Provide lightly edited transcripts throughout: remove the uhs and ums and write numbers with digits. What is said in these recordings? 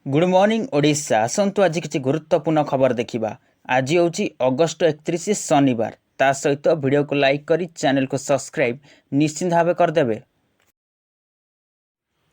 Good morning Odisha आसतु आज किसी गुरुत्वपूर्ण खबर देखा। आज हूँ अगस्ट 31 शनिवार। ता सहित वीडियो को लाइक करी चैनल को सब्सक्राइब निश्चिंत भाव करदे।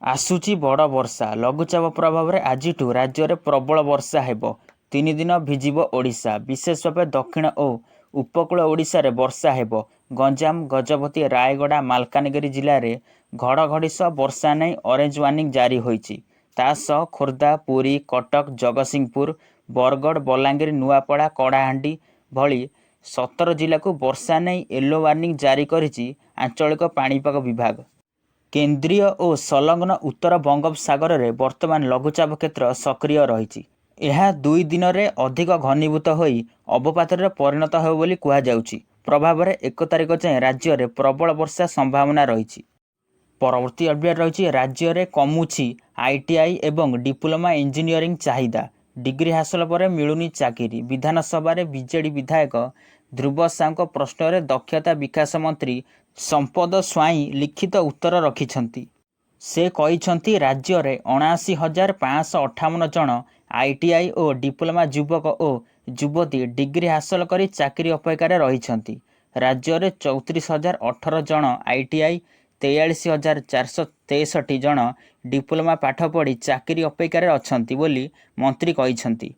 आसूची बड़ वर्षा लघुचाप प्रभाव में आज राज्य में प्रबल वर्षा हेब। 3 दिन भिजिब ओडिशा। विशेष भाव दक्षिण और उपकूल ओडिशा रे वर्षा हेब। गंजाम गजपति रायगड़ा मालकानगिरी जिले में घड़घड़ी सह वर्षा नहीं ऑरेंज वार्निंग जारी होईची। तासह खोर्धा पुरी कटक जगतसिंहपुर बरगढ़ बलांगीर नुआपड़ा कड़ाहांडी भली 17 जिला को वर्षा नहीं येलो वार्निंग जारी करिछि आंचलिक पाणीपाग विभाग। केन्द्रीय और संलग्न उत्तर बंगोपसागर में वर्तमान लघुचाप क्षेत्र सक्रिय रही। यह 2 दिन में अधिक घनीभूत होई अवपात परिणत हो बोली कहुछि। प्रभाव में 1 तारिख जाए राज्य में प्रबल वर्षा संभावना रही। परवर्ती अपडेट रही राज्य में कमुछि आईटीआई एवं डिप्लोमा इंजीनियरिंग चाहिदा। डिग्री हासिल पर मिलुनी चाकरी। विधानसभा बीजेडी विधायक ध्रुव साहू प्रश्न में दक्षता विकास मंत्री संपद स्वाई लिखित उत्तर रखिछंती। से कहिछंती राज्य में 79,558 जन आईटीआई और डिप्लोमा युवक और युवती डिग्री हासिल कर चाकरी अपेक्षार रही। राज्य में 34,018 जन आईटीआई 43,463 जन डिप्लोमा पाठ पढ़ी चाकरी अपेक्षार अछंती बोली मंत्री कहिछंती।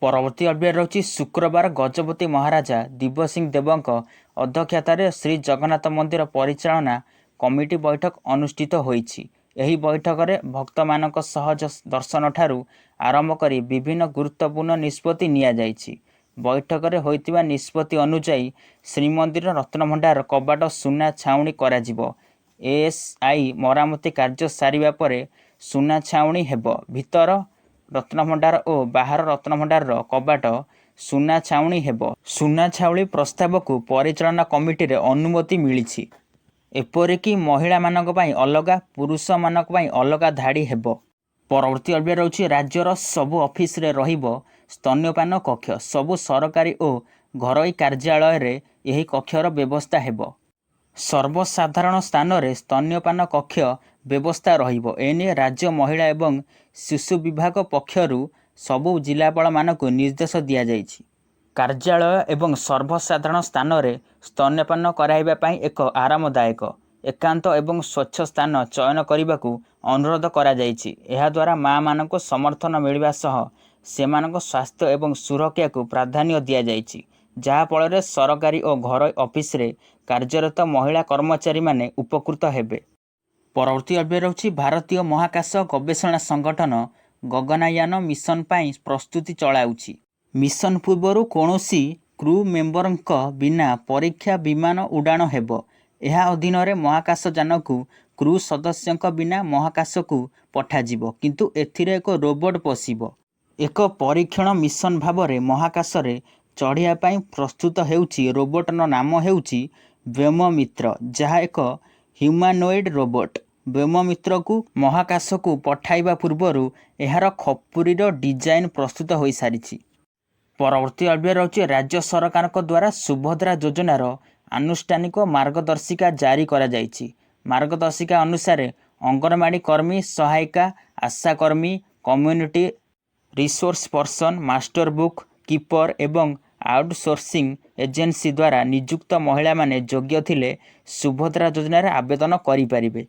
परवर्ती अपडेट रही शुक्रवार गजपति महाराजा दिव्यसिंह देवଙ୍କ अध्यक्षतार श्री जगन्नाथ मंदिर परिचालना कमिटी बैठक अनुष्ठित होईछि। एही बैठक में भक्त मानक सहज दर्शन ठारू आरंभ करी विभिन्न गुरुत्वपूर्ण निष्पत्ति निया जाइछि। बैठक में होइतिबा निष्पत्ति अनुसार श्रीमंदिर रत्नभंडार कबाट सुना छाउणी कराजिबो। एएसआई मरामती कार्य सारिबा परे सुना छाउणी हेबो। भितर रत्नभंडार और बाहर रत्नभंडार कबाट सुना छाउणी हेबो। सुना छाउणी प्रस्ताव को परिचालना कमिटी रे अनुमति मिलिछि। एपरिकी महिला मानक पई अलगा पुरुष मानक पई अलगा धाड़ी हेबो। परवर्ती अपडेट रही राज्यर सबु ऑफिस रे रहिबो स्तन्यपान कक्ष। सबु सरकारी और घरोई कार्यालय रे यही कक्षर व्यवस्था हेबो। सर्वसाधारण स्थान में स्तन्यपान कक्ष व्यवस्था रहिबो। एने राज्य महिला एवं शिशु विभाग पक्षरु सबु जिलापाल मानकु निर्देश दिया जाइछि। कार्यालय एवं सर्वसाधारण स्थान में स्तन्यपान कराइबा पई एक आरामदायक एकांत एवं स्वच्छ स्थान चयन करने को अनुरोध करा जाइछि। एहा द्वारा माँ मानक समर्थन मिलवा सह सेमानक स्वास्थ्य एवं सुरक्षा को प्राधान्य दिया जाइछि। जहाँ फल सरकारी और घर ऑफिस रे कार्यरत महिला कर्मचारी माने उपकृत हेबे। परवर्ती अपडेट रही भारतीय महाकाश गवेषणा संगठन गगनयान मिशन पाई प्रस्तुति चलाउछि। मिशन पूर्वर कौनसी क्रू मेंबरंक बिना परीक्षा विमान उड़ान हेबो। यह अधीन रे महाकाशयान को क्रू सदस्यंक बिना महाकाश को पठाजिबो, किंतु एथिरे एक रोबोट पशिबो। एक परीक्षण मिशन भाव में महाकाश रे चढ़िया पाई प्रस्तुत हेउछि। रोबोट नाम हेउछि व्योममित्र, जहाँ एक ह्यूमैनॉइड रोबोट। व्योममित्र को महाकाश को पठाइबा पूर्वर एहार खपुरीर डिजाइन प्रस्तुत हो सारी। परवर्ती अपडेट रही राज्य सरकार द्वारा सुभद्रा योजनार आनुष्ठानिक मार्गदर्शिका जारी करा जाइछि। मार्गदर्शिका अनुसार अंगनवाड़ी कर्मी, सहायिका, आशाकर्मी, community resource person, master book keeper एवं आउटसोर्सिंग एजेंसी द्वारा नियुक्त महिला माने योग्य थिले सुभद्रा योजनार आवेदन करिपारिबे।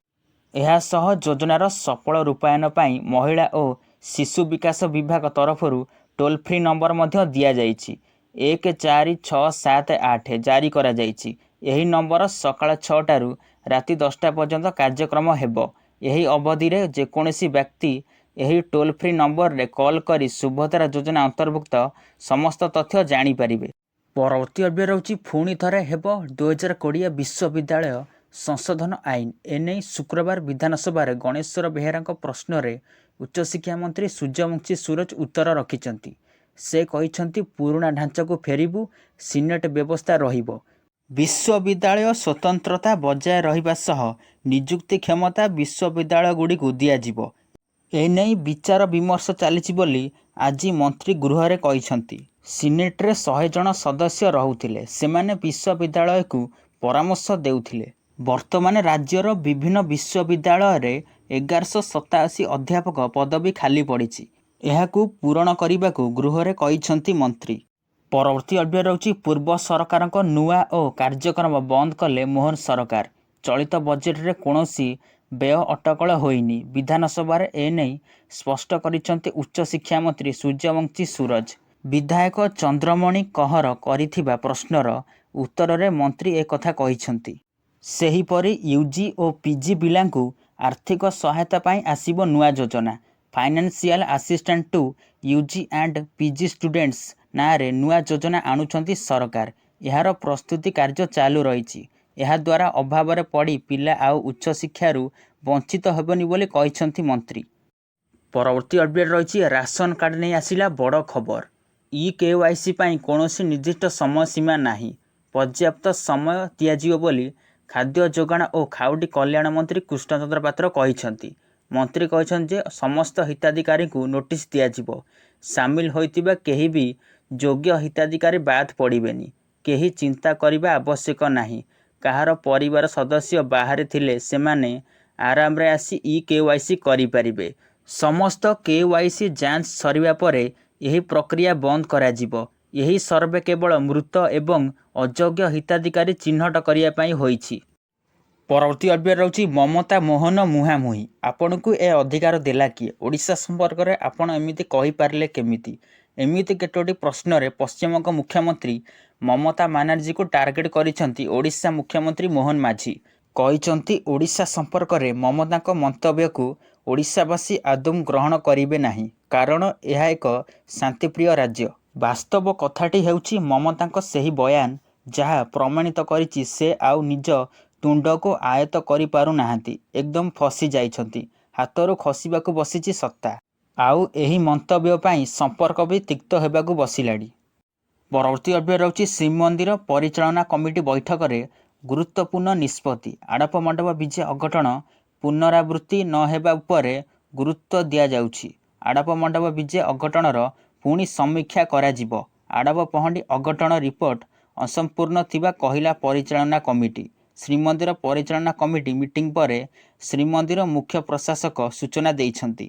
एहा सह योजनार सफल रूपायन पाई महिला और शिशु विकास विभाग तरफरु टोल फ्री नंबर मध्य दिया जाइछि। 14678 जारी करा जाइछि। एही नंबर सकाळ 6टारू राति 10टा पर्यंत कार्यक्रम हेबो। एही अवधि रे जेकोसी व्यक्ति यही टोल फ्री नंबर रे कॉल करी सुभद्रा योजना अंतर्भुक्त समस्त तथ्य जानी पारिबे। परवर्ती अपडेट रही पुणी थरे हेबो 2020 विश्वविद्यालय संशोधन आईन। एने शुक्रवार विधानसभा गणेश्वर बेहेरा प्रश्न रे उच्चशिक्षा मंत्री सूर्यवंशी सूरज उत्तर रखिछंती। से कहिछंती पुराणा ढांचा को फेरिबु, सिनेट व्यवस्था रहिबो, विश्वविद्यालय स्वतंत्रता बजाय रहिबा सह नियुक्ति क्षमता विश्वविद्यालय गुडी को दिया जिवो। एने विचार विमर्श चली बोली आज मंत्री गृह रे कहिछंती। सिनेट रे 100 जन सदस्य रहुथिले, सेमाने विश्वविद्यालय को परामर्श देउथिले। वर्तमान राज्यर विभिन्न विश्वविद्यालय रे 1187 अध्यापक पदवी खाली पड़ी। ଏହାକୁ ପୂରଣ କରିବାକୁ ଗୃହରେ କହିଛନ୍ତି ମନ୍ତ୍ରୀ। ପରବର୍ତ୍ତୀ ଅଧ୍ୟାୟ ରହୁଛି ପୂର୍ବ ସରକାରଙ୍କ ନୂଆ ଓ କାର୍ଯ୍ୟକ୍ରମ ବନ୍ଦ କଲେ ମୋହନ ସରକାର। ଚଳିତ ବଜେଟରେ କୌଣସି ବ୍ୟୟ ଅଟକଳ ହୋଇନି। ବିଧାନସଭାରେ ଏନେଇ ସ୍ପଷ୍ଟ କରିଛନ୍ତି ଉଚ୍ଚଶିକ୍ଷା ମନ୍ତ୍ରୀ ସୂର୍ଯ୍ୟବଂଶୀ ସୁରଜ। ବିଧାୟକ ଚନ୍ଦ୍ରମଣି କହର କରିଥିବା ପ୍ରଶ୍ନର ଉତ୍ତରରେ ମନ୍ତ୍ରୀ ଏକଥା କହିଛନ୍ତି। ସେହିପରି ୟୁଜି ଓ ପିଜି ପିଲାଙ୍କୁ ଆର୍ଥିକ ସହାୟତା ପାଇଁ ଆସିବ ନୂଆ ଯୋଜନା। Financial assistant to UG and PG students ନାଁରେ ନୂଆ ଯୋଜନା ଆଣୁଛନ୍ତି ସରକାର। ଏହାର ପ୍ରସ୍ତୁତି କାର୍ଯ୍ୟ ଚାଲୁ ରହିଛି। ଏହାଦ୍ୱାରା ଅଭାବରେ ପଡ଼ି ପିଲା ଆଉ ଉଚ୍ଚଶିକ୍ଷାରୁ ବଞ୍ଚିତ ହେବନି ବୋଲି କହିଛନ୍ତି ମନ୍ତ୍ରୀ। ପରବର୍ତ୍ତୀ ଅପଡେଟ୍ ରହିଛି ରାସନ କାର୍ଡ ନେଇ ଆସିଲା ବଡ଼ ଖବର। ଇ-KYC ପାଇଁ କୌଣସି ନିର୍ଦ୍ଦିଷ୍ଟ ସମୟସୀମା ନାହିଁ। ପର୍ଯ୍ୟାପ୍ତ ସମୟ ଦିଆଯିବ ବୋଲି ଖାଦ୍ୟ ଯୋଗାଣ ଓ ଖାଉଟି କଲ୍ୟାଣ ମନ୍ତ୍ରୀ କୃଷ୍ଣଚନ୍ଦ୍ର ପାତ୍ର କହିଛନ୍ତି। ମନ୍ତ୍ରୀ କହିଛନ୍ତି ଯେ ସମସ୍ତ ହିତାଧିକାରୀଙ୍କୁ ନୋଟିସ୍ ଦିଆଯିବ। ସାମିଲ ହୋଇଥିବା କେହି ବି ଯୋଗ୍ୟ ହିତାଧିକାରୀ ବାଦ୍ ପଡ଼ିବେନି। କେହି ଚିନ୍ତା କରିବା ଆବଶ୍ୟକ ନାହିଁ। କାହାର ପରିବାର ସଦସ୍ୟ ବାହାରେ ଥିଲେ ସେମାନେ ଆରାମରେ ଆସି ଇ-KYC କରିପାରିବେ। ସମସ୍ତ KYC ଯାଞ୍ଚ ସରିବା ପରେ ଏହି ପ୍ରକ୍ରିୟା ବନ୍ଦ କରାଯିବ। ଏହି ସର୍ଭେ କେବଳ ମୃତ ଏବଂ ଅଯୋଗ୍ୟ ହିତାଧିକାରୀ ଚିହ୍ନଟ କରିବା ପାଇଁ ହୋଇଛି। ପରବର୍ତ୍ତୀ ଅପଡେଟ୍ ରହୁଛି ମମତା ମୋହନ ମୁହାଁମୁହିଁ। ଆପଣଙ୍କୁ ଏ ଅଧିକାର ଦେଲା କିଏ? ଓଡ଼ିଶା ସମ୍ପର୍କରେ ଆପଣ ଏମିତି କହିପାରିଲେ କେମିତି? ଏମିତି କେତୋଟି ପ୍ରଶ୍ନରେ ପଶ୍ଚିମବଙ୍ଗ ମୁଖ୍ୟମନ୍ତ୍ରୀ ମମତା ବାନାର୍ଜୀଙ୍କୁ ଟାର୍ଗେଟ କରିଛନ୍ତି ଓଡ଼ିଶା ମୁଖ୍ୟମନ୍ତ୍ରୀ ମୋହନ ମାଝୀ। କହିଛନ୍ତି ଓଡ଼ିଶା ସମ୍ପର୍କରେ ମମତାଙ୍କ ମନ୍ତବ୍ୟକୁ ଓଡ଼ିଶାବାସୀ ଆଦୌ ଗ୍ରହଣ କରିବେ ନାହିଁ, କାରଣ ଏହା ଏକ ଶାନ୍ତିପ୍ରିୟ ରାଜ୍ୟ। ବାସ୍ତବ କଥାଟି ହେଉଛି ମମତାଙ୍କ ସେହି ବୟାନ ଯାହା ପ୍ରମାଣିତ କରିଛି ସେ ଆଉ ନିଜ ତୁଣ୍ଡକୁ ଆୟତ୍ତ କରିପାରୁନାହାନ୍ତି। ଏକଦମ ଫସି ଯାଇଛନ୍ତି। ହାତରୁ ଖସିବାକୁ ବସିଛି ସତ୍ତା। ଆଉ ଏହି ମନ୍ତବ୍ୟ ପାଇଁ ସମ୍ପର୍କ ବି ତିକ୍ତ ହେବାକୁ ବସିଲାଣି। ପରବର୍ତ୍ତୀ ଅପଡେଟ୍ ରହୁଛି ଶ୍ରୀମନ୍ଦିର ପରିଚାଳନା କମିଟି ବୈଠକରେ ଗୁରୁତ୍ୱପୂର୍ଣ୍ଣ ନିଷ୍ପତ୍ତି। ଆଡ଼ପ ମଣ୍ଡପ ବିଜେ ଅଘଟଣ ପୁନରାବୃତ୍ତି ନ ହେବା ଉପରେ ଗୁରୁତ୍ୱ ଦିଆଯାଉଛି। ଆଡ଼ପ ମଣ୍ଡପ ବିଜେ ଅଘଟଣର ପୁଣି ସମୀକ୍ଷା କରାଯିବ। ଆଡ଼ପ ପହଣ୍ଡି ଅଘଟଣ ରିପୋର୍ଟ ଅସମ୍ପୂର୍ଣ୍ଣ ଥିବା କହିଲା ପରିଚାଳନା କମିଟି। ଶ୍ରୀମନ୍ଦିର ପରିଚାଳନା କମିଟି ମିଟିଂ ପରେ ଶ୍ରୀମନ୍ଦିର ମୁଖ୍ୟ ପ୍ରଶାସକ ସୂଚନା ଦେଇଛନ୍ତି।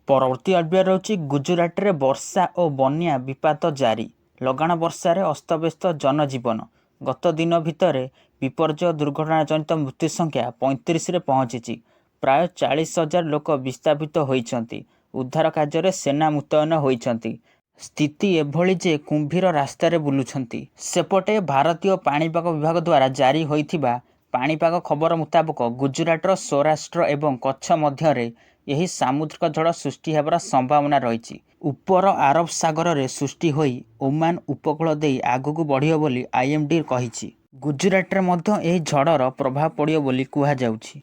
ପରବର୍ତ୍ତୀ ଅପଡେଟ୍ ରହୁଛି ଗୁଜୁରାଟରେ ବର୍ଷା ଓ ବନ୍ୟା ବିପାତ ଜାରି। ଲଗାଣ ବର୍ଷାରେ ଅସ୍ତବ୍ୟସ୍ତ ଜନଜୀବନ। ଗତ ଦିନ ଭିତରେ ବିପର୍ଯ୍ୟୟ ଦୁର୍ଘଟଣାଜନିତ ମୃତ୍ୟୁ ସଂଖ୍ୟା 35ରେ ପହଞ୍ଚିଛି। ପ୍ରାୟ 40,000 ଲୋକ ବିସ୍ଥାପିତ ହୋଇଛନ୍ତି। ଉଦ୍ଧାର କାର୍ଯ୍ୟରେ ସେନା ମୁତୟନ ହୋଇଛନ୍ତି। ସ୍ଥିତି ଏଭଳି ଯେ କୁମ୍ଭୀର ରାସ୍ତାରେ ବୁଲୁଛନ୍ତି। ସେପଟେ ଭାରତୀୟ ପାଣିପାଗ ବିଭାଗ ଦ୍ୱାରା ଜାରି ହୋଇଥିବା ପାଣିପାଗ ଖବର ମୁତାବକ ଗୁଜୁରାଟର ସୌରାଷ୍ଟ୍ର ଏବଂ କଚ୍ଛ ମଧ୍ୟରେ ଏହି ସାମୁଦ୍ରିକ ଝଡ଼ ସୃଷ୍ଟି ହେବାର ସମ୍ଭାବନା ରହିଛି। ଉପର ଆରବ ସାଗରରେ ସୃଷ୍ଟି ହୋଇ ଓମାନ ଉପକୂଳ ଦେଇ ଆଗକୁ ବଢ଼ିବ ବୋଲି IMD କହିଛି। ଗୁଜୁରାଟରେ ମଧ୍ୟ ଏହି ଝଡ଼ର ପ୍ରଭାବ ପଡ଼ିବ ବୋଲି କୁହାଯାଉଛି।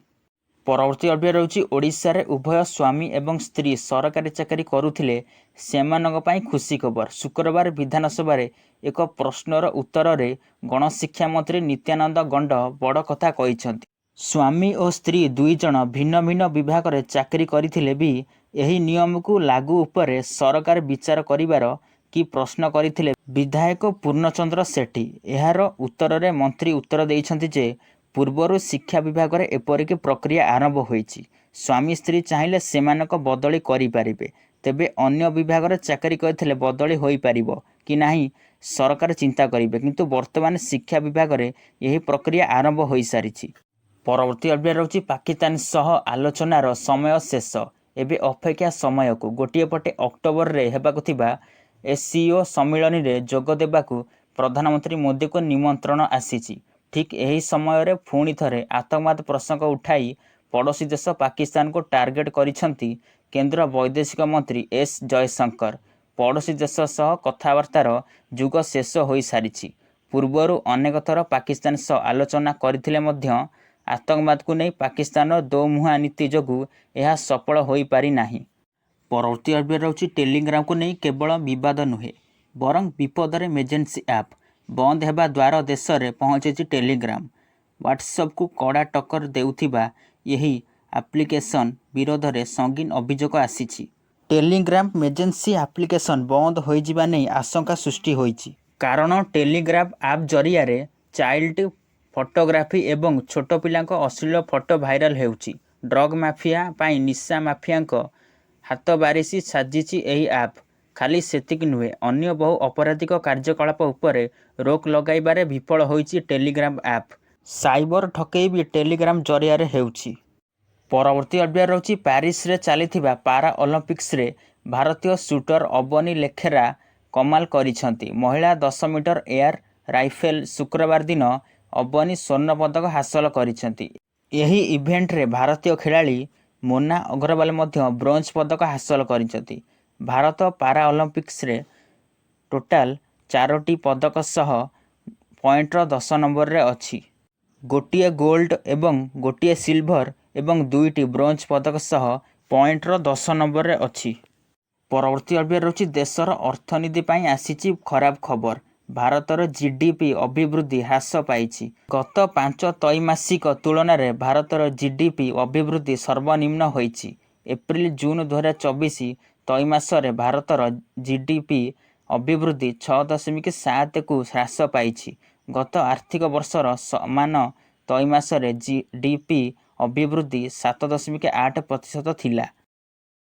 ପରବର୍ତ୍ତୀ ଅପଡେଟ୍ ରହୁଛି ଓଡ଼ିଶାରେ ଉଭୟ ସ୍ୱାମୀ ଏବଂ ସ୍ତ୍ରୀ ସରକାରୀ ଚାକିରି କରୁଥିଲେ ସେମାନଙ୍କ ପାଇଁ ଖୁସି ଖବର। ଶୁକ୍ରବାର ବିଧାନସଭାରେ ଏକ ପ୍ରଶ୍ନର ଉତ୍ତରରେ ଗଣଶିକ୍ଷା ମନ୍ତ୍ରୀ ନିତ୍ୟାନନ୍ଦ ଗଣ୍ଡ ବଡ଼ କଥା କହିଛନ୍ତି। ସ୍ୱାମୀ ଓ ସ୍ତ୍ରୀ ଦୁଇ ଜଣ ଭିନ୍ନ ଭିନ୍ନ ବିଭାଗରେ ଚାକିରି କରିଥିଲେ ବି ଏହି ନିୟମକୁ ଲାଗୁ ଉପରେ ସରକାର ବିଚାର କରିବାର କି ପ୍ରଶ୍ନ କରିଥିଲେ ବିଧାୟକ ପୂର୍ଣ୍ଣଚନ୍ଦ୍ର ସେଠୀ। ଏହାର ଉତ୍ତରରେ ମନ୍ତ୍ରୀ ଉତ୍ତର ଦେଇଛନ୍ତି ଯେ ପୂର୍ବରୁ ଶିକ୍ଷା ବିଭାଗରେ ଏପରିକି ପ୍ରକ୍ରିୟା ଆରମ୍ଭ ହୋଇଛି। ସ୍ୱାମୀ ସ୍ତ୍ରୀ ଚାହିଁଲେ ସେମାନଙ୍କ ବଦଳି କରିପାରିବେ। ତେବେ ଅନ୍ୟ ବିଭାଗରେ ଚାକିରି କରିଥିଲେ ବଦଳି ହୋଇପାରିବ କି ନାହିଁ ସରକାର ଚିନ୍ତା କରିବେ। କିନ୍ତୁ ବର୍ତ୍ତମାନ ଶିକ୍ଷା ବିଭାଗରେ ଏହି ପ୍ରକ୍ରିୟା ଆରମ୍ଭ ହୋଇସାରିଛି। ପରବର୍ତ୍ତୀ ଅପଡେଟ୍ ରହୁଛି ପାକିସ୍ତାନ ସହ ଆଲୋଚନାର ସମୟ ଶେଷ। ଏବେ ଅପେକ୍ଷା ସମୟକୁ। ଗୋଟିଏ ପଟେ ଅକ୍ଟୋବରରେ ହେବାକୁ ଥିବା SCO ସମ୍ମିଳନୀରେ ଯୋଗ ଦେବାକୁ ପ୍ରଧାନମନ୍ତ୍ରୀ ମୋଦିଙ୍କୁ ନିମନ୍ତ୍ରଣ ଆସିଛି। ଠିକ୍ ଏହି ସମୟରେ ପୁଣି ଥରେ ଆତଙ୍କବାଦ ପ୍ରସଙ୍ଗ ଉଠାଇ ପଡ଼ୋଶୀ ଦେଶ ପାକିସ୍ତାନକୁ ଟାର୍ଗେଟ କରିଛନ୍ତି କେନ୍ଦ୍ର ବୈଦେଶିକ ମନ୍ତ୍ରୀ S ଜୟଶଙ୍କର। ପଡ଼ୋଶୀ ଦେଶ ସହ କଥାବାର୍ତ୍ତାର ଯୁଗ ଶେଷ ହୋଇସାରିଛି। ପୂର୍ବରୁ ଅନେକ ଥର ପାକିସ୍ତାନ ସହ ଆଲୋଚନା କରିଥିଲେ ମଧ୍ୟ ଆତଙ୍କବାଦକୁ ନେଇ ପାକିସ୍ତାନର ଦୋମୁହାଁ ନୀତି ଯୋଗୁଁ ଏହା ସଫଳ ହୋଇପାରି ନାହିଁ। ପରବର୍ତ୍ତୀ ଅପଡେଟ୍ ରହୁଛି ଟେଲିଗ୍ରାମକୁ ନେଇ କେବଳ ବିବାଦ ନୁହେଁ ବରଂ ବିପଦରେ ମେଜେନ୍ସି ଆପ୍। ବନ୍ଦ ହେବା ଦ୍ୱାର ଦେଶରେ ପହଞ୍ଚିଛି ଟେଲିଗ୍ରାମ। ହ୍ୱାଟ୍ସଆପ୍କୁ କଡ଼ା ଟକ୍କର ଦେଉଥିବା ଏହି ଆପ୍ଲିକେସନ୍ ବିରୋଧରେ ସଙ୍ଗୀନ ଅଭିଯୋଗ ଆସିଛି। ଟେଲିଗ୍ରାମ ମେଜେନ୍ସି ଆପ୍ଲିକେସନ୍ ବନ୍ଦ ହୋଇଯିବା ନେଇ ଆଶଙ୍କା ସୃଷ୍ଟି ହୋଇଛି। କାରଣ ଟେଲିଗ୍ରାମ ଆପ୍ ଜରିଆରେ ଚାଇଲ୍ଡ ଫଟୋଗ୍ରାଫି ଏବଂ ଛୋଟ ପିଲାଙ୍କ ଅଶ୍ଳୀଳ ଫଟୋ ଭାଇରାଲ ହେଉଛି। ଡ୍ରଗ୍ ମାଫିଆ ପାଇଁ ନିଶା ମାଫିଆଙ୍କ ହାତ ବାରିସି ସାଜିଛି ଏହି ଆପ୍। ଖାଲି ସେତିକି ନୁହେଁ, ଅନ୍ୟ ବହୁ ଅପରାଧିକ କାର୍ଯ୍ୟକଳାପ ଉପରେ ରୋକ ଲଗାଇବାରେ ବିଫଳ ହୋଇଛି ଟେଲିଗ୍ରାମ ଆପ୍। ସାଇବର ଠକେଇ ବି ଟେଲିଗ୍ରାମ ଜରିଆରେ ହେଉଛି। ପରବର୍ତ୍ତୀ ଅପଡେଟ୍ ରହୁଛି ପ୍ୟାରିସରେ ଚାଲିଥିବା ପାରା ଅଲିମ୍ପିକ୍ସରେ ଭାରତୀୟ ସୁଟର ଅବନୀ ଲେଖେରା କମାଲ କରିଛନ୍ତି। ମହିଳା 10 ମିଟର ଏୟାର ରାଇଫେଲ ଶୁକ୍ରବାର ଦିନ ଅବନୀ ସ୍ୱର୍ଣ୍ଣ ପଦକ ହାସଲ କରିଛନ୍ତି। ଏହି ଇଭେଣ୍ଟରେ ଭାରତୀୟ ଖେଳାଳି ମୋନା ଅଗ୍ରୱାଲ ମଧ୍ୟ ବ୍ରୋଞ୍ଜ ପଦକ ହାସଲ କରିଛନ୍ତି। ଭାରତ ପାରା ଅଲିମ୍ପିକ୍ସରେ ଟୋଟାଲ 4ଟି ପଦକ ସହ ପଏଣ୍ଟର 10 ନମ୍ବରରେ ଅଛି। ଗୋଟିଏ ଗୋଲ୍ଡ ଏବଂ ଗୋଟିଏ ସିଲଭର ଏବଂ 2ଟି ବ୍ରୋଞ୍ଜ ପଦକ ସହ ପଏଣ୍ଟର 10 ନମ୍ବରରେ ଅଛି। ପରବର୍ତ୍ତୀ ଅପଡେଟ୍ ରହୁଛି ଦେଶର ଅର୍ଥନୀତି ପାଇଁ ଆସିଛି ଖରାପ ଖବର। ଭାରତର ଜିଡିପି ଅଭିବୃଦ୍ଧି ହ୍ରାସ ପାଇଛି। ଗତ 5 ତ୍ରୈମାସିକ ତୁଳନାରେ ଭାରତର ଜିଡିପି ଅଭିବୃଦ୍ଧି ସର୍ବନିମ୍ନ ହୋଇଛି। ଏପ୍ରିଲ-ଜୁନ 2024 ତ୍ରୈମାସରେ ଭାରତର ଜିଡିପି ଅଭିବୃଦ୍ଧି 6.7କୁ ହ୍ରାସ ପାଇଛି। ଗତ ଆର୍ଥିକ ବର୍ଷର ସମାନ ତ୍ରୈମାସରେ ଜିଡିପି ଅଭିବୃଦ୍ଧି 7.8% ଥିଲା।